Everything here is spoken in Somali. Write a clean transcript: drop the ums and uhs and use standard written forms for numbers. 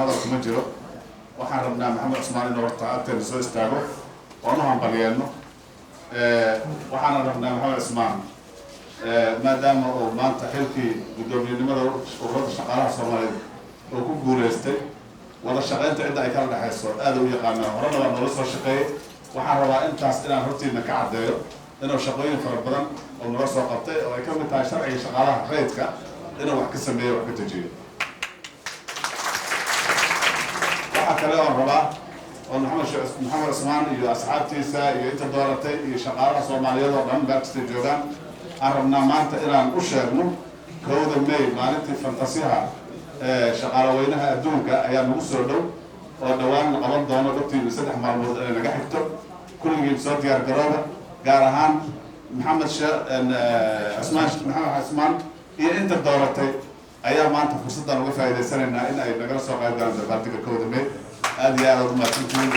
هذا كم جرو waxaan rabnaa maxamed Cusmaan inuu horta agteena soo istaago oo nu hambalyeeno waxaan rabnaa maxamed Cusmaan maadaama uu maanta xilkii gudoomiyenimada ururada shaqaalaha Soomaaliyeed oo ku guuleystay wada shaqaynta inta ay kala dhaxayso aad u yaqaanaa horena waa nolol soo shaqeeyay waxaan rabaa intaas inaan hortiina ka cadeeyo inuu shaqooyin fara badan oo nolol soo qabtay oo ay ka mid tahay sharciga shaqaalaha rayidka inuu wax ka sameeyo wax ka tajiyo kale oo rabaa oo maxamed Cusmaan iyo asxaabtiisa iyo inta dooratay iyo shaqaalaha Soomaaliyeed oo dhan baaqsta joogan aan rabnaa maanta inaan u sheegno kowda May maalintii fantasiyaha shaqaalaha weynaha adduunka ayaa nagu soo dhow oo dhawaan qaban doono dadkii 3 maalmood ee naga xigto kulligii soo diyaar garooba gaar ahaan maxamed Cusmaan iyo inta dooratay ayaa maanta fursadan uga faa'iideysanaynaa in ay nagala soo qayb galaan dabaaldega kowda May. هذه أول ما تنتهي.